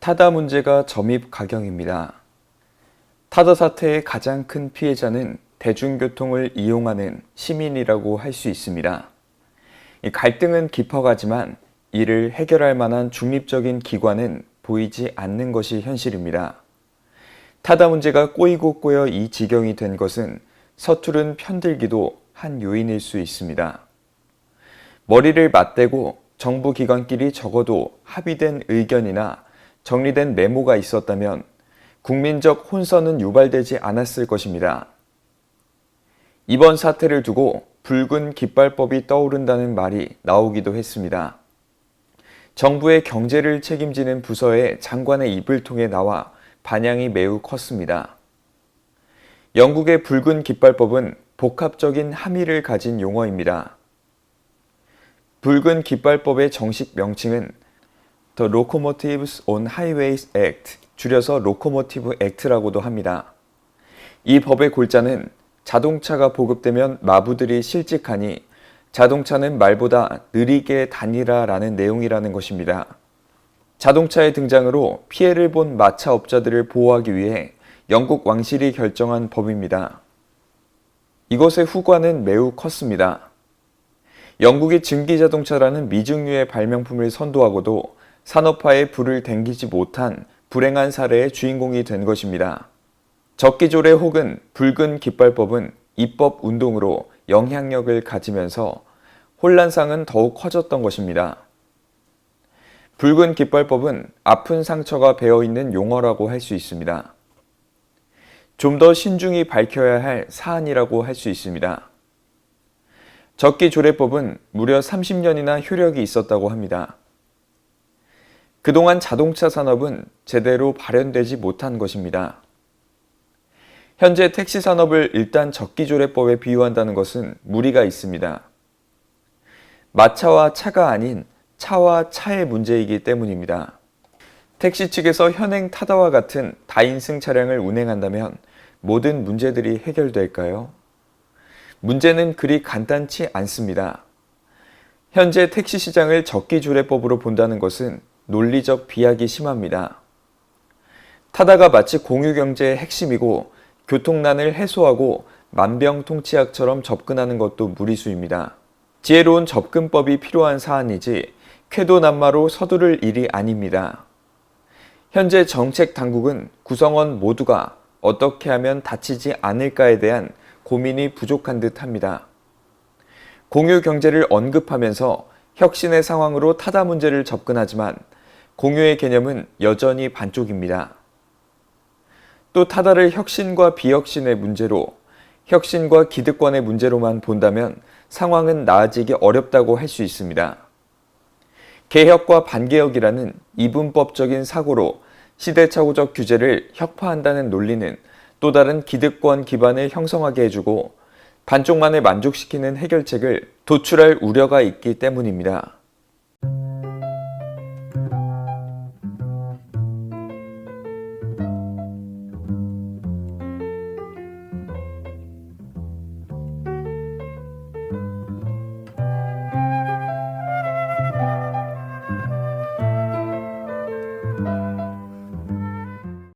타다 문제가 점입 가경입니다. 타다 사태의 가장 큰 피해자는 대중교통을 이용하는 시민이라고 할 수 있습니다. 이 갈등은 깊어가지만 이를 해결할 만한 중립적인 기관은 보이지 않는 것이 현실입니다. 타다 문제가 꼬이고 꼬여 이 지경이 된 것은 서투른 편들기도 한 요인일 수 있습니다. 머리를 맞대고 정부 기관끼리 적어도 합의된 의견이나 정리된 메모가 있었다면 국민적 혼선은 유발되지 않았을 것입니다. 이번 사태를 두고 붉은 깃발법이 떠오른다는 말이 나오기도 했습니다. 정부의 경제를 책임지는 부서의 장관의 입을 통해 나와 반향이 매우 컸습니다. 영국의 붉은 깃발법은 복합적인 함의를 가진 용어입니다. 붉은 깃발법의 정식 명칭은 The Locomotives on Highways Act, 줄여서 로코모티브 액트라고도 합니다. 이 법의 골자는 자동차가 보급되면 마부들이 실직하니 자동차는 말보다 느리게 다니라라는 내용이라는 것입니다. 자동차의 등장으로 피해를 본 마차업자들을 보호하기 위해 영국 왕실이 결정한 법입니다. 이것의 후과는 매우 컸습니다. 영국이 증기자동차라는 미증유의 발명품을 선도하고도 산업화에 불을 댕기지 못한 불행한 사례의 주인공이 된 것입니다. 적기조례 혹은 붉은 깃발법은 입법 운동으로 영향력을 가지면서 혼란상은 더욱 커졌던 것입니다. 붉은 깃발법은 아픈 상처가 배어있는 용어라고 할 수 있습니다. 좀 더 신중히 밝혀야 할 사안이라고 할 수 있습니다. 적기조례법은 무려 30년이나 효력이 있었다고 합니다. 그동안 자동차 산업은 제대로 발현되지 못한 것입니다. 현재 택시 산업을 일단 적기조례법에 비유한다는 것은 무리가 있습니다. 마차와 차가 아닌 차와 차의 문제이기 때문입니다. 택시 측에서 현행 타다와 같은 다인승 차량을 운행한다면 모든 문제들이 해결될까요? 문제는 그리 간단치 않습니다. 현재 택시 시장을 적기조례법으로 본다는 것은 논리적 비약이 심합니다. 타다가 마치 공유경제의 핵심이고 교통난을 해소하고 만병통치약처럼 접근하는 것도 무리수입니다. 지혜로운 접근법이 필요한 사안이지 쾌도난마로 서두를 일이 아닙니다. 현재 정책 당국은 구성원 모두가 어떻게 하면 다치지 않을까에 대한 고민이 부족한 듯 합니다. 공유경제를 언급하면서 혁신의 상황으로 타다 문제를 접근하지만 공유의 개념은 여전히 반쪽입니다. 또 타다를 혁신과 비혁신의 문제로, 혁신과 기득권의 문제로만 본다면 상황은 나아지기 어렵다고 할 수 있습니다. 개혁과 반개혁이라는 이분법적인 사고로 시대착오적 규제를 혁파한다는 논리는 또 다른 기득권 기반을 형성하게 해주고 반쪽만을 만족시키는 해결책을 도출할 우려가 있기 때문입니다.